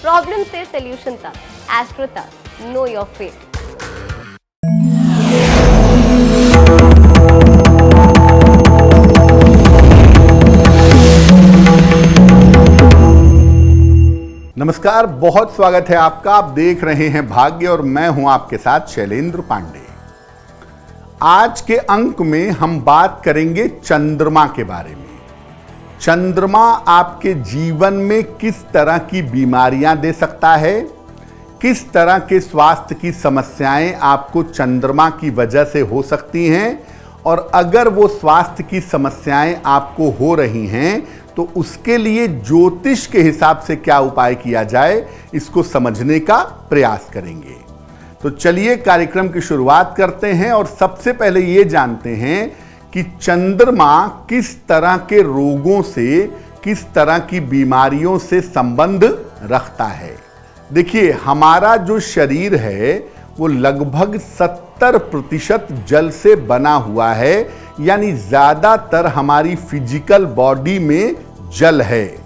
Problem से solution तक, astro तक, नो योर फेट। नमस्कार, बहुत स्वागत है आपका। आप देख रहे हैं भाग्य और मैं हूं आपके साथ शैलेंद्र पांडे। आज के अंक में हम बात करेंगे चंद्रमा के बारे में। चंद्रमा आपके जीवन में किस तरह की बीमारियां दे सकता है, किस तरह के स्वास्थ्य की समस्याएं आपको चंद्रमा की वजह से हो सकती हैं, और अगर वो स्वास्थ्य की समस्याएं आपको हो रही हैं तो उसके लिए ज्योतिष के हिसाब से क्या उपाय किया जाए, इसको समझने का प्रयास करेंगे। तो चलिए कार्यक्रम की शुरुआत करते हैं और सबसे पहले ये जानते हैं कि चंद्रमा किस तरह के रोगों से, किस तरह की बीमारियों से संबंध रखता है। देखिए, हमारा जो शरीर है वो लगभग 70% जल से बना हुआ है, यानी ज्यादातर हमारी फिजिकल बॉडी में जल है।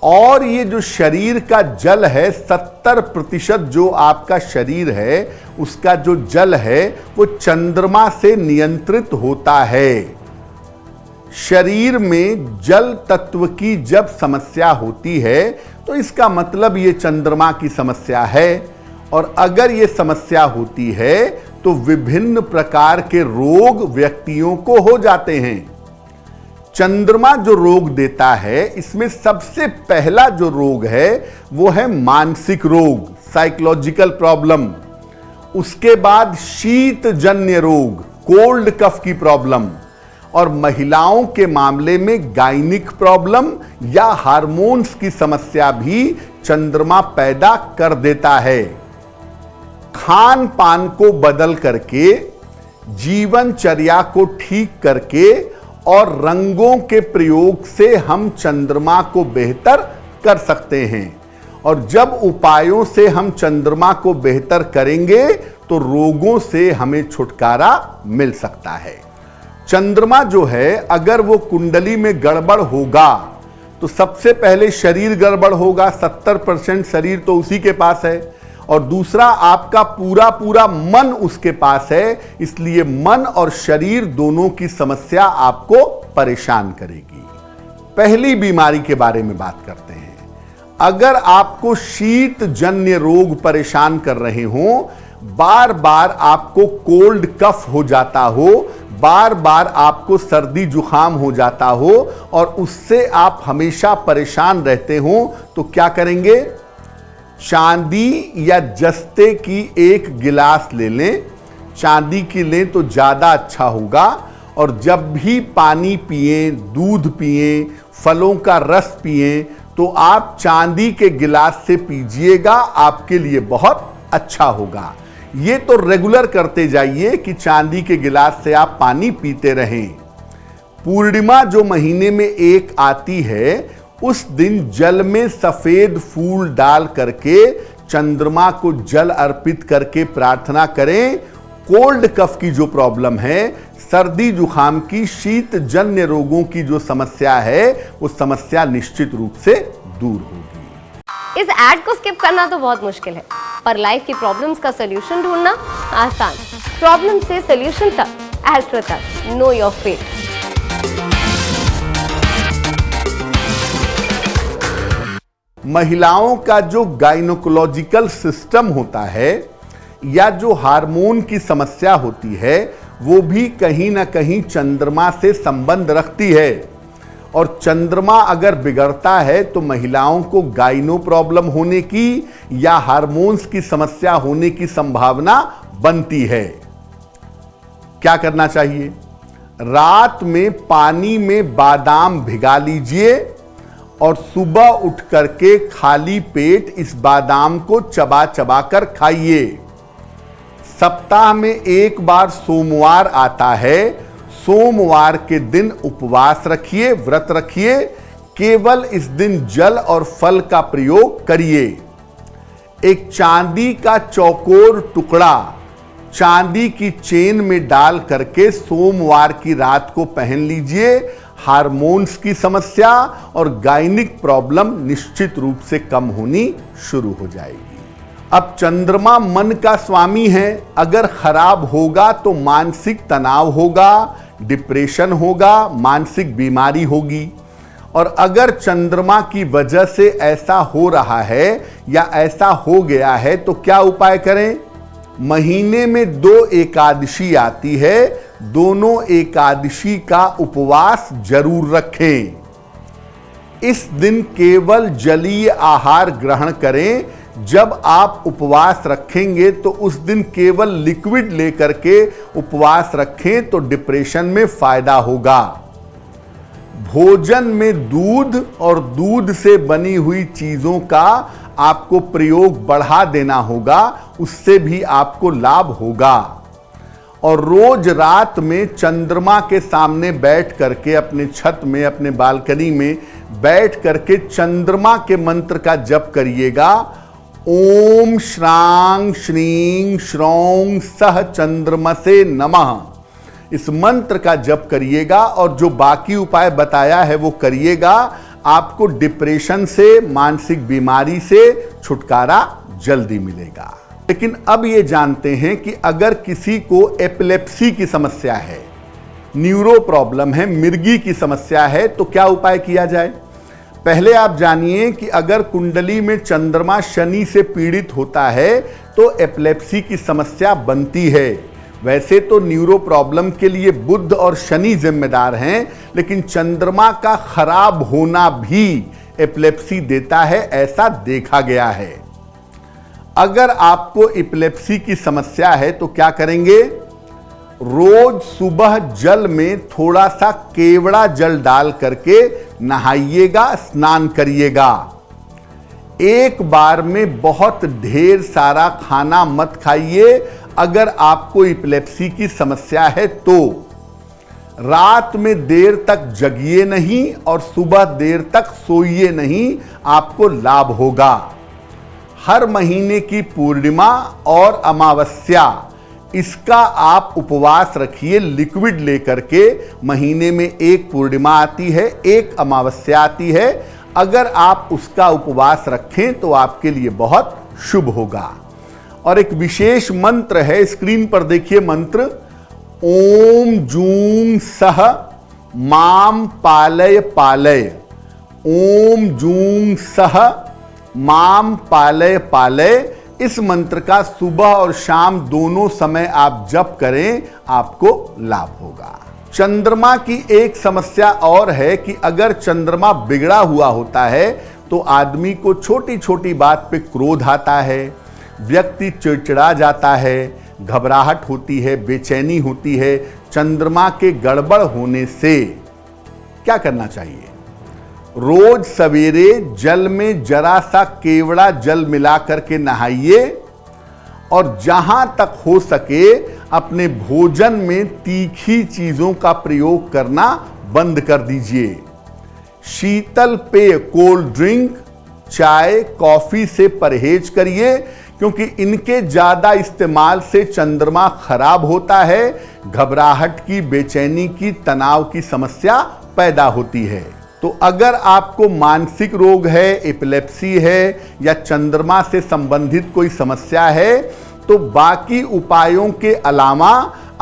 और ये जो शरीर का जल है, 70% जो आपका शरीर है उसका जो जल है वो चंद्रमा से नियंत्रित होता है। शरीर में जल तत्व की जब समस्या होती है तो इसका मतलब ये चंद्रमा की समस्या है, और अगर ये समस्या होती है तो विभिन्न प्रकार के रोग व्यक्तियों को हो जाते हैं। चंद्रमा जो रोग देता है, इसमें सबसे पहला जो रोग है वो है मानसिक रोग, साइकोलॉजिकल प्रॉब्लम। उसके बाद शीतजन्य रोग, कोल्ड कफ की प्रॉब्लम, और महिलाओं के मामले में गायनिक प्रॉब्लम या हार्मोन्स की समस्या भी चंद्रमा पैदा कर देता है। खान पान को बदल करके, जीवनचर्या को ठीक करके और रंगों के प्रयोग से हम चंद्रमा को बेहतर कर सकते हैं। और जब उपायों से हम चंद्रमा को बेहतर करेंगे तो रोगों से हमें छुटकारा मिल सकता है। चंद्रमा जो है, अगर वो कुंडली में गड़बड़ होगा तो सबसे पहले शरीर गड़बड़ होगा। 70% शरीर तो उसी के पास है, और दूसरा आपका पूरा मन उसके पास है। इसलिए मन और शरीर दोनों की समस्या आपको परेशान करेगी। पहली बीमारी के बारे में बात करते हैं। अगर आपको शीतजन्य रोग परेशान कर रहे हो, बार बार आपको कोल्ड कफ हो जाता हो, बार बार आपको सर्दी जुकाम हो जाता हो और उससे आप हमेशा परेशान रहते हो, तो क्या करेंगे? चांदी या जस्ते की एक गिलास ले लें। चांदी की लें तो ज़्यादा अच्छा होगा। और जब भी पानी पिएं, दूध पिएं, फलों का रस पिएं, तो आप चांदी के गिलास से पीजिएगा, आपके लिए बहुत अच्छा होगा। ये तो रेगुलर करते जाइए कि चांदी के गिलास से आप पानी पीते रहें। पूर्णिमा जो महीने में एक आती है, उस दिन जल में सफेद फूल डाल करके चंद्रमा को जल अर्पित करके प्रार्थना करें। कोल्ड कफ की जो प्रॉब्लम है, सर्दी जुकाम की, शीतजन्य रोगों की जो समस्या है, वो समस्या निश्चित रूप से दूर होगी। इस ऐड को स्किप करना तो बहुत मुश्किल है, पर लाइफ की प्रॉब्लम्स का सलूशन ढूंढना आसान। प्रॉब्लम से सलूशन तक, एस्ट्रो तक, नो योर फेट। महिलाओं का जो गायनोकोलॉजिकल सिस्टम होता है या जो हार्मोन की समस्या होती है, वो भी कहीं ना कहीं चंद्रमा से संबंध रखती है। और चंद्रमा अगर बिगड़ता है तो महिलाओं को गायनो प्रॉब्लम होने की या हार्मोन्स की समस्या होने की संभावना बनती है। क्या करना चाहिए? रात में पानी में बादाम भिगा लीजिए और सुबह उठ करके खाली पेट इस बादाम को चबा चबा कर खाइए। सप्ताह में एक बार सोमवार आता है, सोमवार के दिन उपवास रखिए, व्रत रखिए, केवल इस दिन जल और फल का प्रयोग करिए। एक चांदी का चौकोर टुकड़ा चांदी की चेन में डाल करके सोमवार की रात को पहन लीजिए। हार्मोन्स की समस्या और गायनिक प्रॉब्लम निश्चित रूप से कम होनी शुरू हो जाएगी। अब चंद्रमा मन का स्वामी है, अगर खराब होगा तो मानसिक तनाव होगा, डिप्रेशन होगा, मानसिक बीमारी होगी। और अगर चंद्रमा की वजह से ऐसा हो रहा है या ऐसा हो गया है तो क्या उपाय करें? महीने में 2 एकादशी आती है, दोनों एकादशी का उपवास जरूर रखें। इस दिन केवल जलीय आहार ग्रहण करें। जब आप उपवास रखेंगे तो उस दिन केवल लिक्विड लेकर के उपवास रखें तो डिप्रेशन में फायदा होगा। भोजन में दूध और दूध से बनी हुई चीजों का आपको प्रयोग बढ़ा देना होगा, उससे भी आपको लाभ होगा। और रोज रात में चंद्रमा के सामने बैठ करके अपने छत में, अपने बालकनी में बैठ करके चंद्रमा के मंत्र का जप करिएगा। ओम श्रांग श्रीं श्रौं सह चंद्रमसे नमः, इस मंत्र का जप करिएगा और जो बाकी उपाय बताया है वो करिएगा। आपको डिप्रेशन से, मानसिक बीमारी से छुटकारा जल्दी मिलेगा। लेकिन अब ये जानते हैं कि अगर किसी को एपिलेप्सी की समस्या है, न्यूरो प्रॉब्लम है, मिर्गी की समस्या है, तो क्या उपाय किया जाए? पहले आप जानिए कि अगर कुंडली में चंद्रमा शनि से पीड़ित होता है तो एपिलेप्सी की समस्या बनती है। वैसे तो न्यूरो प्रॉब्लम के लिए बुध और शनि जिम्मेदार हैं, लेकिन चंद्रमा का खराब होना भी एपिलेप्सी देता है, ऐसा देखा गया है। अगर आपको एपिलेप्सी की समस्या है तो क्या करेंगे? रोज सुबह जल में थोड़ा सा केवड़ा जल डाल करके नहाइएगा, स्नान करिएगा। एक बार में बहुत ढेर सारा खाना मत खाइए। अगर आपको एपिलेप्सी की समस्या है तो रात में देर तक जगिए नहीं और सुबह देर तक सोइए नहीं, आपको लाभ होगा। हर महीने की पूर्णिमा और अमावस्या, इसका आप उपवास रखिए लिक्विड लेकर के। महीने में एक पूर्णिमा आती है, एक अमावस्या आती है। अगर आप उसका उपवास रखें तो आपके लिए बहुत शुभ होगा। और एक विशेष मंत्र है, स्क्रीन पर देखिए मंत्र। ओम जूं सह माम पालय पालय। ओम जूं सह माम पालय पालय। इस मंत्र का सुबह और शाम दोनों समय आप जप करें, आपको लाभ होगा। चंद्रमा की एक समस्या और है कि अगर चंद्रमा बिगड़ा हुआ होता है तो आदमी को छोटी छोटी बात पे क्रोध आता है, व्यक्ति चिड़चिड़ा जाता है, घबराहट होती है, बेचैनी होती है। चंद्रमा के गड़बड़ होने से क्या करना चाहिए? रोज सवेरे जल में जरा सा केवड़ा जल मिला करके नहाइए और जहां तक हो सके अपने भोजन में तीखी चीजों का प्रयोग करना बंद कर दीजिए। शीतल पेय, कोल्ड ड्रिंक, चाय, कॉफी से परहेज करिए, क्योंकि इनके ज्यादा इस्तेमाल से चंद्रमा खराब होता है, घबराहट की, बेचैनी की, तनाव की समस्या पैदा होती है। तो अगर आपको मानसिक रोग है, एपिलेप्सी है या चंद्रमा से संबंधित कोई समस्या है तो बाकी उपायों के अलावा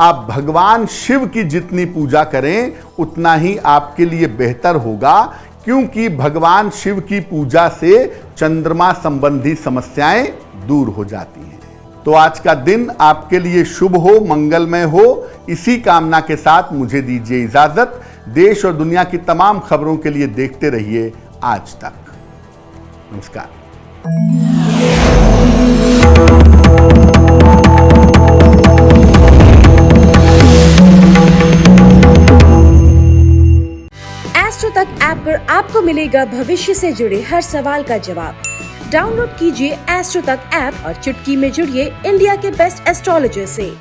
आप भगवान शिव की जितनी पूजा करें उतना ही आपके लिए बेहतर होगा, क्योंकि भगवान शिव की पूजा से चंद्रमा संबंधी समस्याएं दूर हो जाती हैं। तो आज का दिन आपके लिए शुभ हो, मंगलमय हो। इसी कामना के साथ मुझे दीजिए इजाजत। देश और दुनिया की तमाम खबरों के लिए देखते रहिए आज तक। नमस्कार। एस्ट्रो तक ऐप पर आपको मिलेगा भविष्य से जुड़े हर सवाल का जवाब। डाउनलोड कीजिए एस्ट्रो तक ऐप और चुटकी में जुड़िए इंडिया के बेस्ट एस्ट्रोलॉजर से।